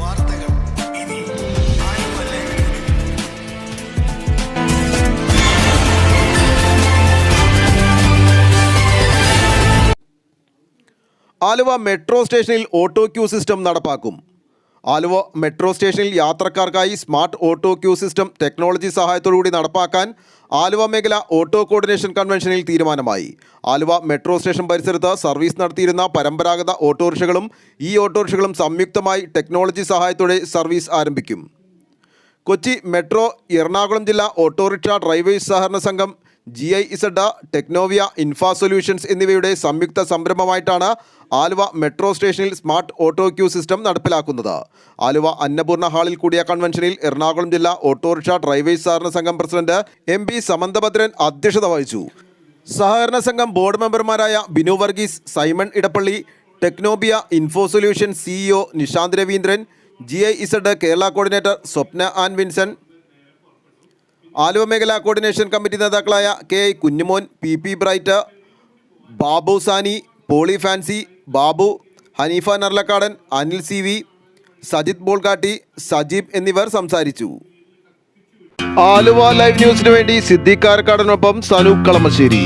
വാർത്തകൾ ഇനി Aluva live. Aluva metro സ്റ്റേഷനിൽ ഓട്ടോ ക്യൂ സിസ്റ്റം നടപ്പാക്കും. ആലുവ മെട്രോ സ്റ്റേഷനിൽ യാത്രക്കാർക്കായി smart auto queue system technology സഹായത്തോടുകൂടി നടപ്പാക്കാൻ ആലുവ മേഖല ഓട്ടോ കോർഡിനേഷൻ കൺവെൻഷനിൽ തീരുമാനമായി. ആലുവ മെട്രോ സ്റ്റേഷൻ പരിസരത്ത് സർവീസ് നടത്തിയിരുന്ന പരമ്പരാഗത ഓട്ടോറിക്ഷകളും ഈ ഓട്ടോറിക്ഷകളും സംയുക്തമായി ടെക്നോളജി സഹായത്തോടെ സർവീസ് ആരംഭിക്കും. കൊച്ചി മെട്രോ, എറണാകുളം ജില്ലാ ഓട്ടോറിക്ഷ ഡ്രൈവേഴ്സ് സഹകരണ സംഘം, GIZ, ടെക്നോവിയ, ഇൻഫാ സൊല്യൂഷൻസ് എന്നിവയുടെ സംയുക്ത സംരംഭമായിട്ടാണ് ആലുവ മെട്രോ സ്റ്റേഷനിൽ സ്മാർട്ട് ഓട്ടോ ക്യൂ സിസ്റ്റം നടപ്പിലാക്കുന്നത്. ആലുവ അന്നപൂർണ്ണ ഹാളിൽ കൂടിയ കൺവെൻഷനിൽ എറണാകുളം ജില്ലാ ഓട്ടോറിക്ഷ ഡ്രൈവേഴ്സ് സഹകരണ സംഘം പ്രസിഡന്റ് MP സമന്തഭദ്രൻ അധ്യക്ഷത വഹിച്ചു. സഹകരണ സംഘം ബോർഡ് മെമ്പർമാരായ Binu Varghese, Simon Edappally, Technobia info solution CEO Nishanth Raveendran, GIZ Kerala coordinator Swapna Ann Vinson, Aluva മേഖല കോർഡിനേഷൻ കമ്മിറ്റി നേതാക്കളായ KI Kunjumon, PP Bright, Babu Sani, Poly Fancy, Babu, Haneefa Narlakkadan, Anil CV, Sajith Bolgatty, Sajeeb എന്നിവർ സംസാരിച്ചു. ആലുവ ലൈവ് ന്യൂസിനു വേണ്ടി സിദ്ദീഖ് കാരക്കാടനൊപ്പം സനൂപ് കളമശ്ശേരി.